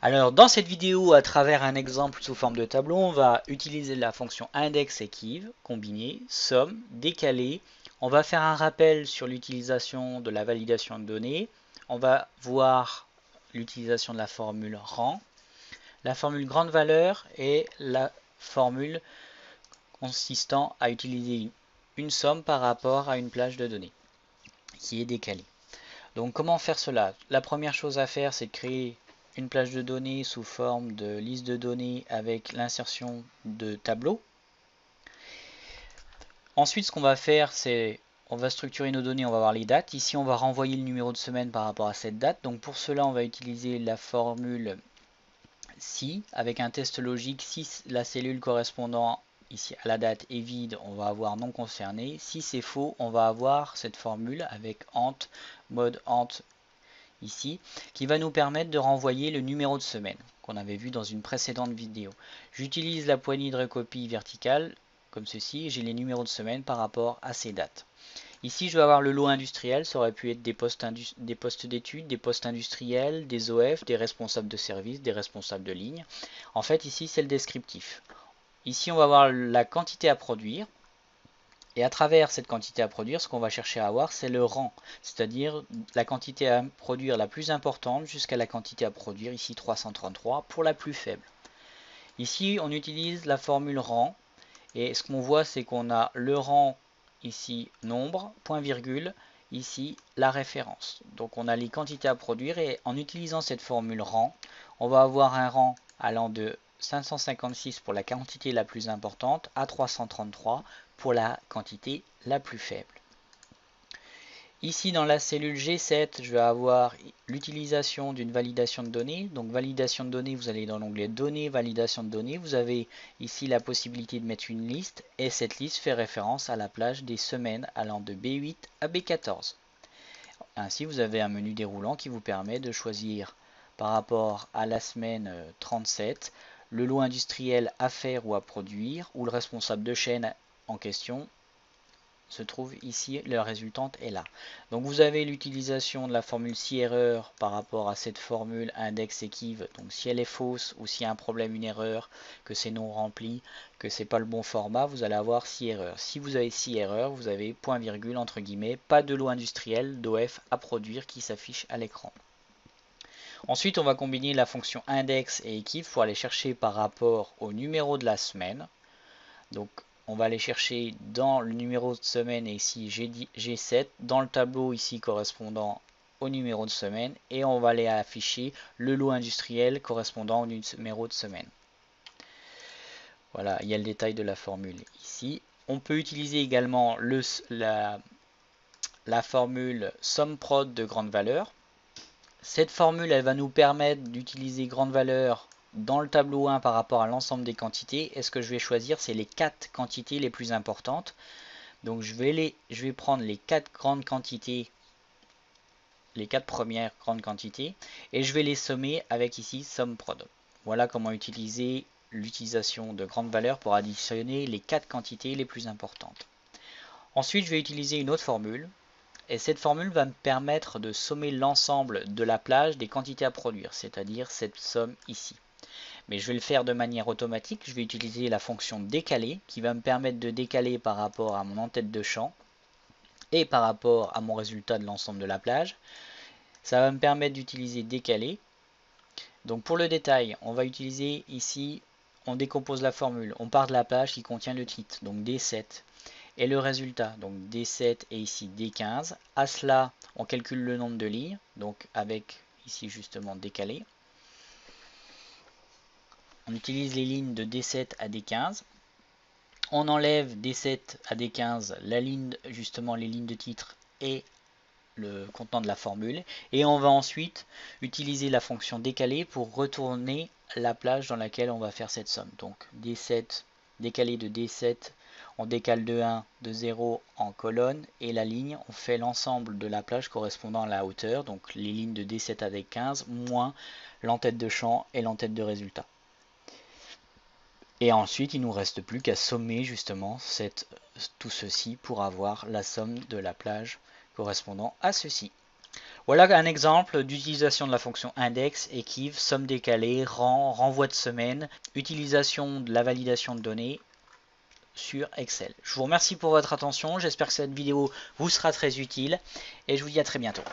Alors, dans cette vidéo, à travers un exemple sous forme de tableau, on va utiliser la fonction index et give, combiner, somme, décaler. On va faire un rappel sur l'utilisation de la validation de données. On va voir l'utilisation de la formule rang, la formule grande valeur et la formule consistant à utiliser une somme par rapport à une plage de données qui est décalée. Donc comment faire cela? La première chose à faire, c'est de créer une plage de données sous forme de liste de données avec l'insertion de tableaux. Ensuite, ce qu'on va faire, c'est on va structurer nos données, on va voir les dates. Ici, on va renvoyer le numéro de semaine par rapport à cette date. Donc pour cela, on va utiliser la formule si avec un test logique. Si la cellule correspondant ici à la date est vide, on va avoir non concerné. Si c'est faux, on va avoir cette formule avec ant, mode ant ici, qui va nous permettre de renvoyer le numéro de semaine qu'on avait vu dans une précédente vidéo. J'utilise la poignée de recopie verticale comme ceci, j'ai les numéros de semaine par rapport à ces dates. Ici, je vais avoir le lot industriel, ça aurait pu être des postes d'études, des postes industriels, des OF, des responsables de service, des responsables de ligne. En fait, ici, c'est le descriptif. Ici, on va avoir la quantité à produire. Et à travers cette quantité à produire, ce qu'on va chercher à avoir, c'est le rang, c'est-à-dire la quantité à produire la plus importante jusqu'à la quantité à produire, ici 333, pour la plus faible. Ici, on utilise la formule rang, et ce qu'on voit, c'est qu'on a le rang, ici nombre, point virgule, ici la référence. Donc on a les quantités à produire, et en utilisant cette formule rang, on va avoir un rang allant de 556 pour la quantité la plus importante à 333 pour la quantité la plus faible. Ici dans la cellule G7, je vais avoir l'utilisation d'une validation de données. Donc validation de données, vous allez dans l'onglet données, validation de données. Vous avez ici la possibilité de mettre une liste et cette liste fait référence à la plage des semaines allant de B8 à B14. Ainsi, vous avez un menu déroulant qui vous permet de choisir par rapport à la semaine 37 le lot industriel à faire ou à produire ou le responsable de chaîne en question se trouve ici, la résultante est là. Donc vous avez l'utilisation de la formule si erreur par rapport à cette formule index et give. Donc si elle est fausse ou s'il y a un problème, une erreur, que c'est non rempli, que c'est pas le bon format, vous allez avoir si erreur. Si vous avez si erreur, vous avez point virgule entre guillemets, pas de lot industriel d'OF à produire qui s'affiche à l'écran. Ensuite, on va combiner la fonction index et give pour aller chercher par rapport au numéro de la semaine. Donc on va aller chercher dans le numéro de semaine, et ici G7, dans le tableau ici correspondant au numéro de semaine, et on va aller afficher le lot industriel correspondant au numéro de semaine. Voilà, il y a le détail de la formule ici. On peut utiliser également la formule SUMPROD de grande valeur. Cette formule, elle va nous permettre d'utiliser grande valeur dans le tableau 1 par rapport à l'ensemble des quantités. Et ce que je vais choisir, c'est les 4 quantités les plus importantes. Donc je vais prendre les 4 grandes quantités, les 4 premières grandes quantités, et je vais les sommer avec ici SUMPROD. Voilà comment utiliser l'utilisation de grande valeur pour additionner les 4 quantités les plus importantes. Ensuite, je vais utiliser une autre formule. Et cette formule va me permettre de sommer l'ensemble de la plage des quantités à produire, c'est-à-dire cette somme ici. Mais je vais le faire de manière automatique, je vais utiliser la fonction décaler qui va me permettre de décaler par rapport à mon en-tête de champ et par rapport à mon résultat de l'ensemble de la plage. Ça va me permettre d'utiliser décaler. Donc pour le détail, on va utiliser ici, on décompose la formule, on part de la plage qui contient le titre, donc D7. Et le résultat, donc D7 et ici D15. À cela, on calcule le nombre de lignes, donc avec ici justement décalé. On utilise les lignes de D7 à D15. On enlève D7 à D15 la ligne, justement les lignes de titre et le contenant de la formule. Et on va ensuite utiliser la fonction décalé pour retourner la plage dans laquelle on va faire cette somme. Donc D7 décalé de D7, on décale de 1, de 0 en colonne, et la ligne, on fait l'ensemble de la plage correspondant à la hauteur, donc les lignes de D7 à D15, moins l'entête de champ et l'entête de résultat. Et ensuite, il ne nous reste plus qu'à sommer justement tout ceci pour avoir la somme de la plage correspondant à ceci. Voilà un exemple d'utilisation de la fonction index, equiv, somme décalée, rang, renvoi de semaine, utilisation de la validation de données sur Excel. Je vous remercie pour votre attention, j'espère que cette vidéo vous sera très utile et je vous dis à très bientôt.